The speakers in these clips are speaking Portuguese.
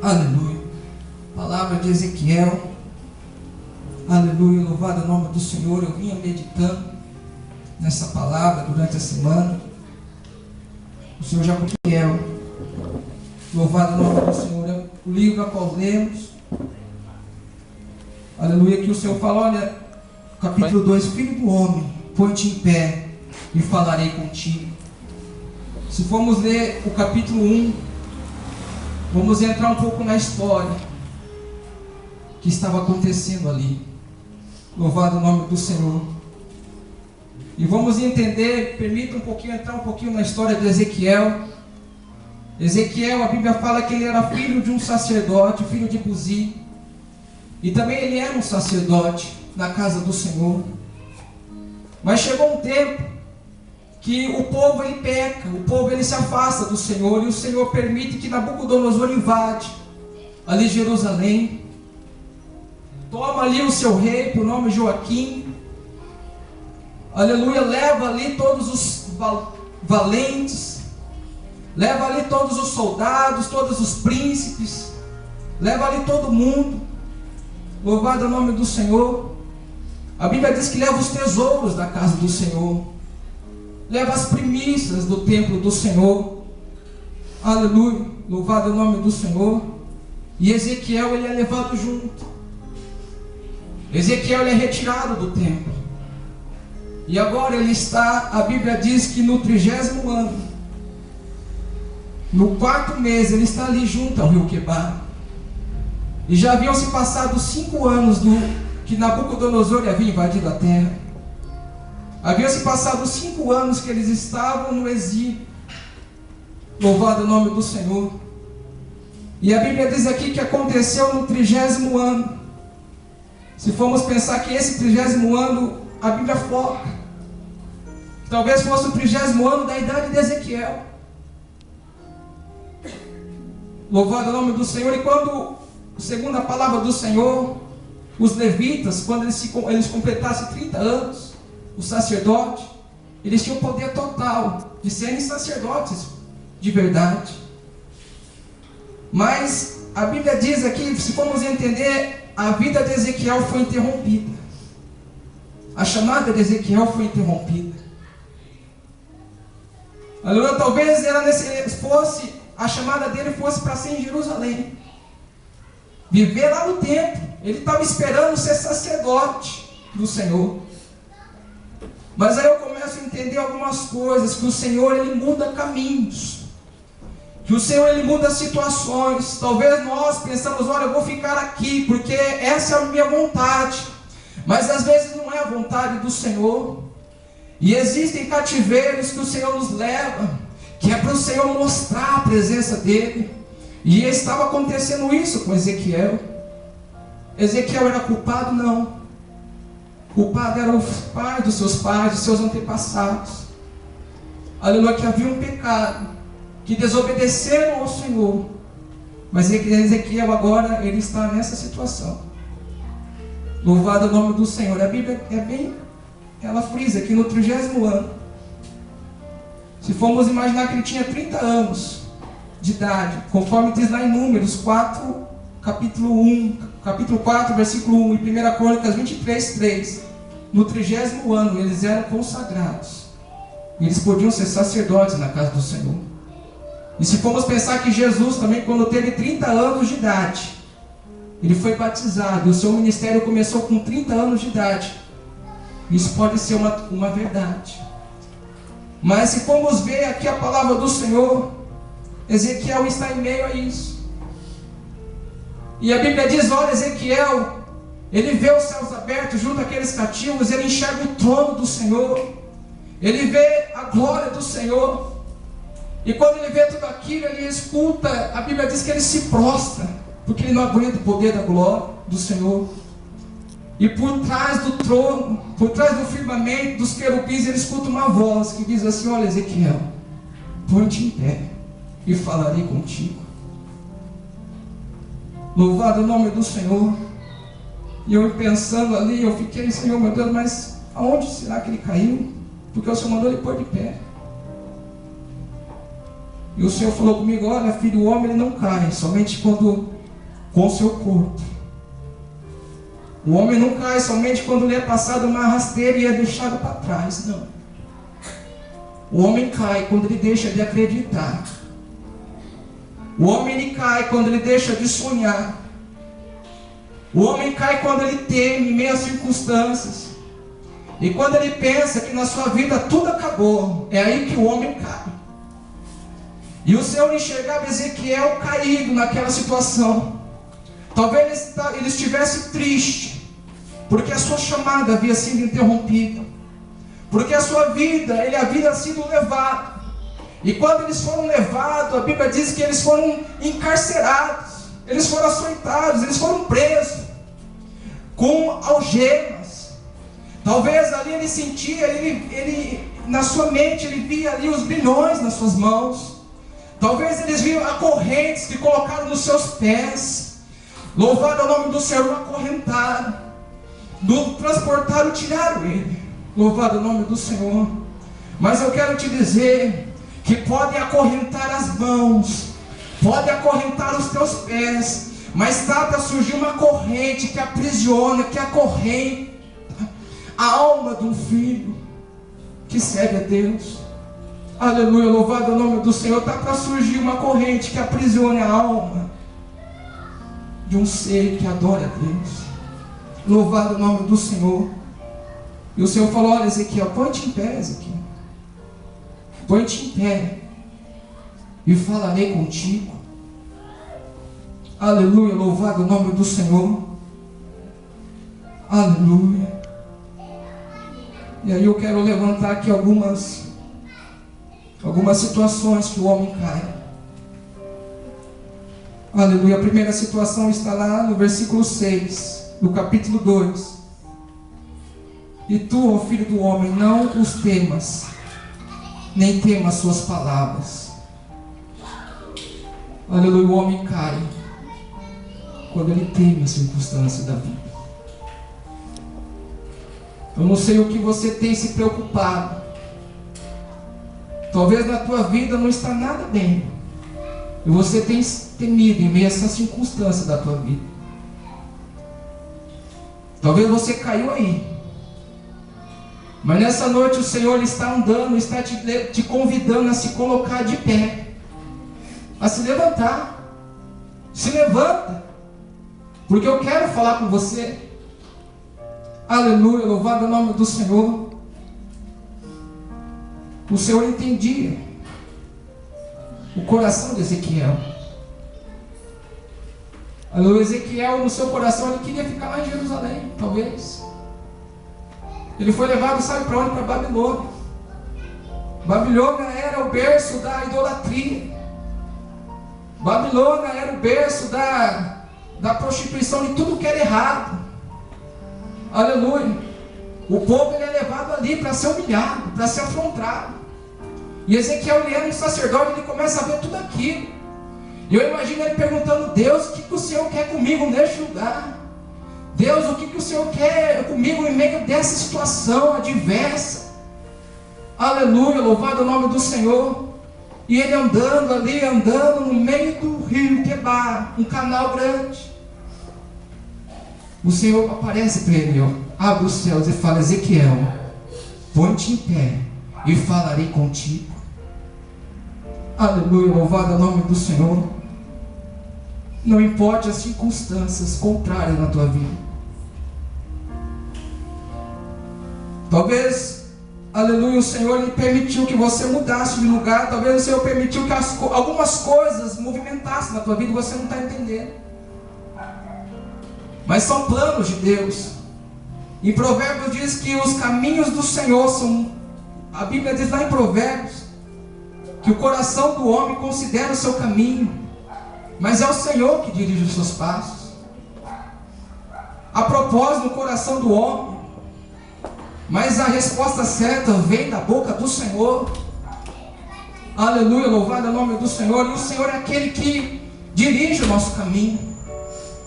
Aleluia. Palavra de Ezequiel. Aleluia. Louvado o nome do Senhor. Eu vinha meditando nessa palavra durante a semana. O Senhor já cumpriu. Louvado o nome do Senhor. É o livro a qual lemos. Aleluia. Que o Senhor fala, olha, capítulo 2, Filho do homem, põe-te em pé e falarei contigo. Se formos ler o capítulo 1, vamos entrar um pouco na história que estava acontecendo ali. Louvado o nome do Senhor. E vamos entender, permita entrar um pouquinho na história de Ezequiel. Ezequiel, a Bíblia fala que ele era filho de um sacerdote, filho de Buzi. E também ele era um sacerdote na casa do Senhor. Mas chegou um tempo que o povo ele peca, o povo ele se afasta do Senhor, e o Senhor permite que Nabucodonosor invade ali Jerusalém, toma ali o seu rei, por nome Joaquim, aleluia, leva ali todos os valentes, leva ali todos os soldados, todos os príncipes, leva ali todo mundo, louvado o nome do Senhor. A Bíblia diz que leva os tesouros da casa do Senhor, leva as primícias do templo do Senhor, aleluia, louvado o nome do Senhor. E Ezequiel ele é levado junto. Ezequiel ele é retirado do templo, e agora ele está, a Bíblia diz que no 30º ano, no 4º mês, ele está ali junto ao rio Quebar. E já haviam se passado 5 anos que Nabucodonosor havia invadido a terra. Havia se passado 5 anos que eles estavam no exílio. Louvado o nome do Senhor. E a Bíblia diz aqui que aconteceu no 30º ano. Se formos pensar que esse 30º ano, a Bíblia foca, talvez fosse o 30º ano da idade de Ezequiel. Louvado o nome do Senhor. E quando, segundo a palavra do Senhor, os levitas, quando eles completassem 30 anos, o sacerdote, eles tinham o poder total de serem sacerdotes de verdade. Mas a Bíblia diz aqui, se formos entender, a vida de Ezequiel foi interrompida. A chamada de Ezequiel foi interrompida. Aleluia, talvez a chamada dele fosse para ser em Jerusalém, viver lá no templo. Ele estava esperando ser sacerdote do Senhor. Mas aí eu começo a entender algumas coisas, que o Senhor ele muda caminhos, que o Senhor ele muda situações. Talvez nós pensamos, olha, eu vou ficar aqui porque essa é a minha vontade, mas às vezes não é a vontade do Senhor. E existem cativeiros que o Senhor nos leva, que é para o Senhor mostrar a presença dele. E estava acontecendo isso com Ezequiel. Ezequiel era culpado? Não. Culpado era o pai dos seus antepassados. Aleluia, que havia um pecado, que desobedeceram ao Senhor. Mas Ezequiel agora, ele está nessa situação. Louvado o nome do Senhor. A Bíblia ela frisa que no 30º ano, se formos imaginar que ele tinha 30 anos de idade, conforme diz lá em Números 4, capítulo 4, versículo 1, e 1 Crônicas 23, 3, no 30º ano eles eram consagrados, e eles podiam ser sacerdotes na casa do Senhor. E se formos pensar que Jesus também, quando teve 30 anos de idade, ele foi batizado, e o seu ministério começou com 30 anos de idade. Isso pode ser uma verdade. Mas se formos ver aqui a palavra do Senhor, Ezequiel está em meio a isso. E a Bíblia diz, olha, Ezequiel, ele vê os céus abertos junto àqueles cativos, ele enxerga o trono do Senhor, ele vê a glória do Senhor. E quando ele vê tudo aquilo, ele escuta, a Bíblia diz que ele se prostra, porque ele não aguenta o poder da glória do Senhor. E por trás do trono, por trás do firmamento, dos querubins, ele escuta uma voz que diz assim, olha, Ezequiel, põe-te em pé e falarei contigo. Louvado o nome do Senhor. E eu pensando ali, eu fiquei, Senhor, meu Deus, mas aonde será que ele caiu? Porque o Senhor mandou ele pôr de pé. E o Senhor falou comigo: olha, filho, o homem ele não cai somente quando com o seu corpo. O homem não cai somente quando lhe é passado uma rasteira e é deixado para trás. Não. O homem cai quando ele deixa de acreditar. O homem ele cai quando ele deixa de sonhar. O homem cai quando ele teme em meio às circunstâncias. E quando ele pensa que na sua vida tudo acabou, é aí que o homem cai. E o Senhor enxergava Ezequiel caído naquela situação. Talvez ele estivesse triste, porque a sua chamada havia sido interrompida, porque a sua vida, ele havia sido levado. E quando eles foram levados, a Bíblia diz que eles foram encarcerados, eles foram açoitados, eles foram presos com algemas. Talvez ali ele sentia, na sua mente ele via ali os grilhões nas suas mãos. Talvez eles viam as correntes que colocaram nos seus pés. Louvado é o nome do Senhor, acorrentaram, transportaram, tiraram ele. Louvado é o nome do Senhor. Mas eu quero te dizer que podem acorrentar as mãos, podem acorrentar os teus pés, mas está para surgir uma corrente que aprisiona, que acorrenta a alma de um filho que serve a Deus. Aleluia, louvado é o nome do Senhor. Está para surgir uma corrente que aprisione a alma de um ser que adora a Deus. Louvado é o nome do Senhor. E o Senhor falou: olha, Ezequiel, põe-te em pé, Ezequiel. Põe-te em pé e falarei contigo. Aleluia, louvado é o nome do Senhor. Aleluia. E aí eu quero levantar aqui algumas situações que o homem cai. Aleluia. A primeira situação está lá no versículo 6 do capítulo 2. E tu, ó filho do homem, não os temas, nem temas suas palavras. Aleluia. O homem cai quando ele teme a circunstância da vida. Eu não sei o que você tem se preocupado. Talvez na tua vida não está nada bem, e você tem temido em meio a essa circunstância da tua vida. Talvez você caiu aí, mas nessa noite o Senhor está andando, está te convidando a se colocar de pé, a se levantar. Se levanta, porque eu quero falar com você. Aleluia, louvado é o nome do Senhor. O Senhor entendia o coração de Ezequiel. Aleluia. Ezequiel, no seu coração, ele queria ficar lá em Jerusalém, talvez. Ele foi levado, sabe para onde? Para Babilônia. Babilônia era o berço da idolatria. Babilônia era o berço da prostituição, de tudo que era errado. Aleluia. O povo ele é levado ali para ser humilhado, para ser afrontado. E Ezequiel, ele era um sacerdote, ele começa a ver tudo aquilo. E eu imagino ele perguntando: Deus, o que o Senhor quer comigo neste lugar? Deus, o que o Senhor quer comigo em meio dessa situação adversa? Aleluia, louvado é o nome do Senhor. E ele andando ali, andando no meio do rio Quebar, um canal grande. O Senhor aparece para ele, abre os céus e fala: Ezequiel, põe-te em pé e falarei contigo. Aleluia, louvado é o nome do Senhor. Não importa as circunstâncias contrárias na tua vida. Talvez, aleluia, o Senhor ele permitiu que você mudasse de lugar. Talvez o Senhor permitiu que algumas coisas movimentassem na tua vida e você não está entendendo. Mas são planos de Deus. Em Provérbios diz que os caminhos do Senhor são... A Bíblia diz lá em Provérbios que o coração do homem considera o seu caminho, mas é o Senhor que dirige os seus passos. Há propósito no coração do homem, mas a resposta certa vem da boca do Senhor. Aleluia, louvado é o nome do Senhor. E o Senhor é aquele que dirige o nosso caminho.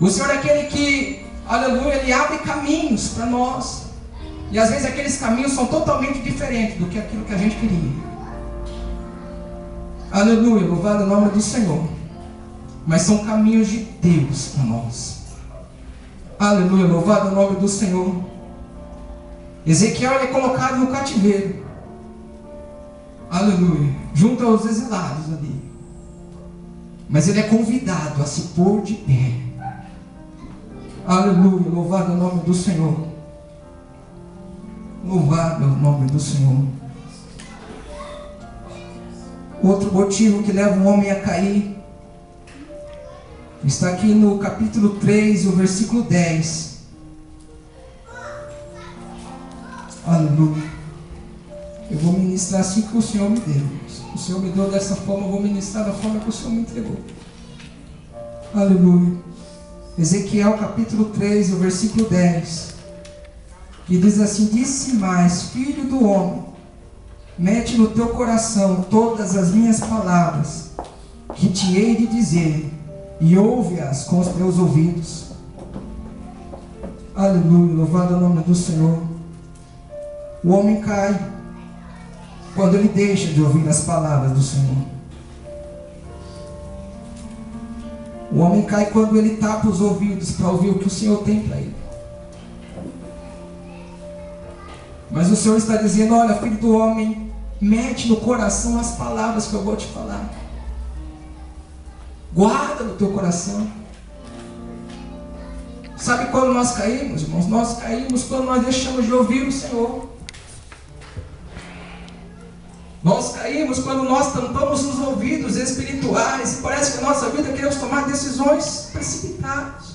O Senhor é aquele que, aleluia, Ele abre caminhos para nós. E às vezes aqueles caminhos são totalmente diferentes do que aquilo que a gente queria. Aleluia, louvado o nome do Senhor. Mas são caminhos de Deus para nós. Aleluia, louvado o nome do Senhor. Ezequiel é colocado no cativeiro. Aleluia, junto aos exilados ali. Mas ele é convidado a se pôr de pé. Aleluia, louvado o nome do Senhor. Louvado é o nome do Senhor. Outro motivo que leva um homem a cair está aqui no capítulo 3, o versículo 10. Aleluia. Eu vou ministrar assim que o Senhor me deu. O Senhor me deu dessa forma, eu vou ministrar da forma que o Senhor me entregou. Aleluia. Ezequiel capítulo 3, o versículo 10. Que diz assim: disse mais, filho do homem, mete no teu coração todas as minhas palavras, que te hei de dizer, e ouve-as com os teus ouvidos. Aleluia, louvado é o nome do Senhor. O homem cai quando ele deixa de ouvir as palavras do Senhor. O homem cai quando ele tapa os ouvidos para ouvir o que o Senhor tem para ele. Mas o Senhor está dizendo: olha, filho do homem, mete no coração as palavras que eu vou te falar. Guarda no teu coração. Sabe quando nós caímos, irmãos? Nós caímos quando nós deixamos de ouvir o Senhor. Nós caímos quando nós tampamos os ouvidos espirituais e parece que a nossa vida queremos tomar decisões precipitadas.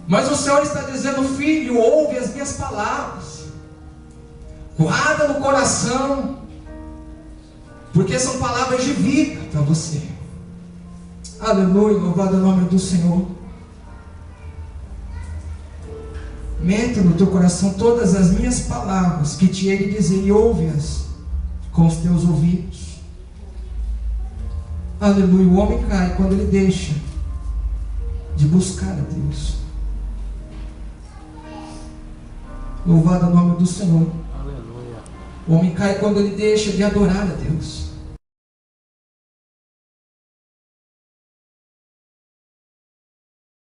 Mas o Senhor está dizendo: filho, ouve as minhas palavras, guarda no coração, porque são palavras de vida para você. Aleluia, louvado é o nome do Senhor. Mete no teu coração todas as minhas palavras, que te hei de dizer, e ouve-as com os teus ouvidos. Aleluia. O homem cai quando ele deixa de buscar a Deus. Louvado é o nome do Senhor. Aleluia. O homem cai quando ele deixa de adorar a Deus.